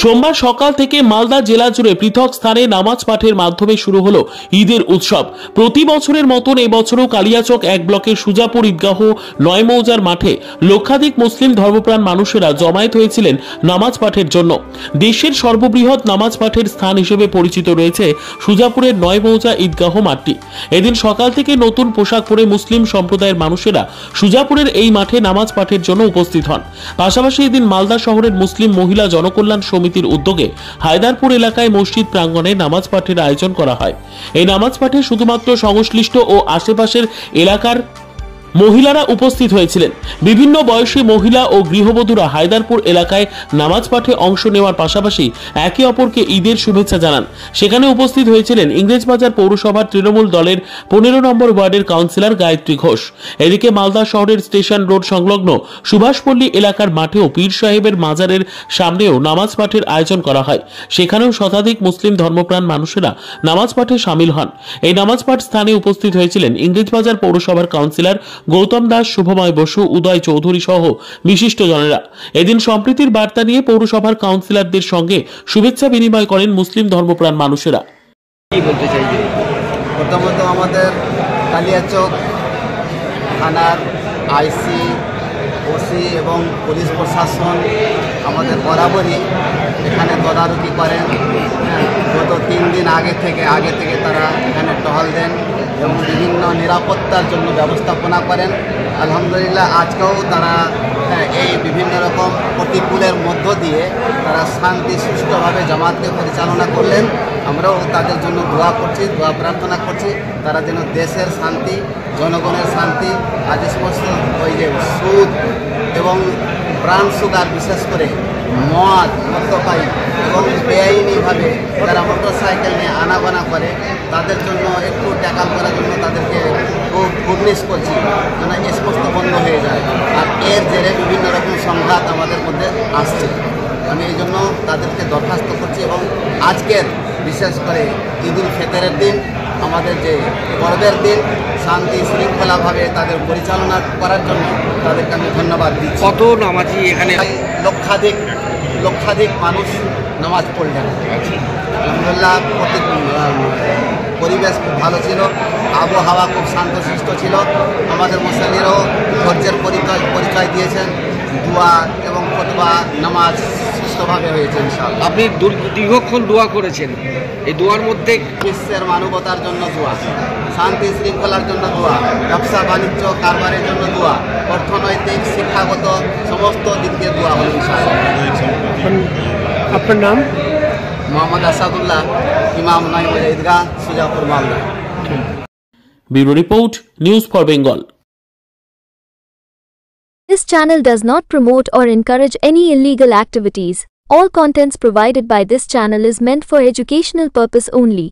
সোমবার সকাল থেকে মালদা জেলা জুড়ে পৃথক স্থানে নামাজ পাঠের মাধ্যমে শুরু হলো ঈদের উৎসব। প্রতি বছরের মতন এবছরও কালিয়াচক এক ব্লকের সুজাপুর ঈদগাহ ৯ মৌজার মাঠে লক্ষাধিক মুসলিম ধর্মপ্রাণ মানুষেরা জমায়েত হয়েছিলেন নামাজ পাঠের জন্য। দেশের সর্ববৃহৎ নামাজ পাঠের স্থান হিসেবে পরিচিত রয়েছে সুজাপুরের ৯ মৌজা ঈদগাহ মাঠটি। এদিন সকাল থেকে নতুন পোশাক পরে মুসলিম সম্প্রদায়ের মানুষেরা সুজাপুরের এই মাঠে নামাজ পাঠের জন্য উপস্থিত হন। পাশাপাশি এদিন মালদা শহরের মুসলিম মহিলা জনকল্যাণ সমিতির উদ্যোগে হায়দারপুর এলাকায় মসজিদ প্রাঙ্গণে নামাজ পাঠের আয়োজন করা হয়। এই নামাজ পাঠে শুধুমাত্র সংশ্লিষ্ট ও আশেপাশের এলাকার মহিলারা উপস্থিত হয়েছিলেন। বিভিন্ন বয়সী মহিলা ও গৃহবধূরা হায়দারপুর এলাকায় নামাজ পাঠে অংশ নেওয়ার পাশাপাশি একে অপরকে ঈদের শুভেচ্ছা জানান। সেখানে উপস্থিত হয়েছিলেন ইংরেজবাজার পৌরসভার তৃণমূল দলের 15 নম্বর ওয়ার্ডের কাউন্সিলর গায়ত্রী ঘোষ। এদিকে মালদা শহরের স্টেশন রোড সংলগ্ন সুভাষপল্লী এলাকার মাঠেও পীর সাহেবের মাজারের সামনেও নামাজ পাঠের আয়োজন করা হয়। সেখানেও শতাধিক মুসলিম ধর্মপ্রাণ মানুষেরা নামাজ পাঠে সামিল হন। এই নামাজ পাঠ স্থানে উপস্থিত হয়েছিলেন ইংরেজবাজার পৌরসভার কাউন্সিলর গৌতম দাস, শুভময় বসু, উদয় চৌধুরী সহ বিশিষ্টজনেরা। এদিন সম্প্রীতির বার্তা নিয়ে পৌরসভার কাউন্সিলরদের সঙ্গে শুভেচ্ছা বিনিময় করেন মুসলিম ধর্মপ্রাণ মানুষেরা। কি বলতে চাইছেন? প্রথমত আমাদের কালিয়াচক থানার আইসি, ওসি এবং পুলিশ প্রশাসন আমাদের বরাবরই এখানে তদারকি করেন। গত 3 দিন আগে থেকে তারা এখানে টহল দেন এবং বিভিন্ন নিরাপত্তার জন্য ব্যবস্থাপনা করেন। আলহামদুলিল্লাহ আজকেও তারা এই বিভিন্ন রকম প্রতিকূলের মধ্য দিয়ে তারা শান্তি সুষ্ঠুভাবে জামাতকে পরিচালনা করলেন। আমরাও তাদের জন্য দোয়া করছি, দোয়া প্রার্থনা করছি তারা যেন দেশের শান্তি, জনগণের শান্তি, আজ স্পষ্ট ওই যে সুদ এবং ব্রাউন সুগার, বিশেষ করে মদ, মদ্যপায়ী এবং বেআইনিভাবে যারা মোটরসাইকেল নিয়ে আনাগোনা করে তাদের জন্য একটু ট্যাকল করার জন্য তাদেরকে খুব গুডনেস করছি যেন স্পষ্ট বন্ধ হয়ে যায়। আর এর জেরে বিভিন্ন রকম সংঘাত আমাদের মধ্যে আসছে। আমি এই জন্য তাদেরকে দরখাস্ত করছি এবং আজকের বিশেষ করে ঈদ উল ফিতরের দিন, আমাদের যে পর্বের দিন, শান্তি শৃঙ্খলাভাবে তাদের পরিচালনা করার জন্য তাদেরকে আমি ধন্যবাদ দিচ্ছি। কত নামাজি এখানে? লক্ষাধিক মানুষ নামাজ পড়লেন। আলহামদুলিল্লাহ পরিবেশ খুব ভালো ছিল, আবহাওয়া খুব শান্তশিষ্ট ছিল। আমাদের মুসল্লিরাও ধৈর্যের পরিচয় দিয়েছেন। দোয়া এবং খুতবা, নামাজ সুস্থভাবে হয়েছে ইনশাআল্লাহ। আপনি দীর্ঘক্ষণ দোয়া করেছেন, এই দোয়ার মধ্যে বিশ্বের মানবতার জন্য দোয়া, শান্তি শৃঙ্খলার জন্য দোয়া, ব্যবসা বাণিজ্য কারবারের জন্য দোয়া, অর্থনৈতিক শিক্ষাগত সমস্ত দিক দিয়ে দোয়া হল ইনশাআল্লাহ। আপনার নাম? মোহাম্মদ আসাদুল্লাহ, ইমাম ৯ মৌজা ঈদগাহ, Sujapur, Malda. Bureau report, news for Bengal. This channel does not promote or encourage any illegal activities. All contents provided by this channel is meant for educational purpose only.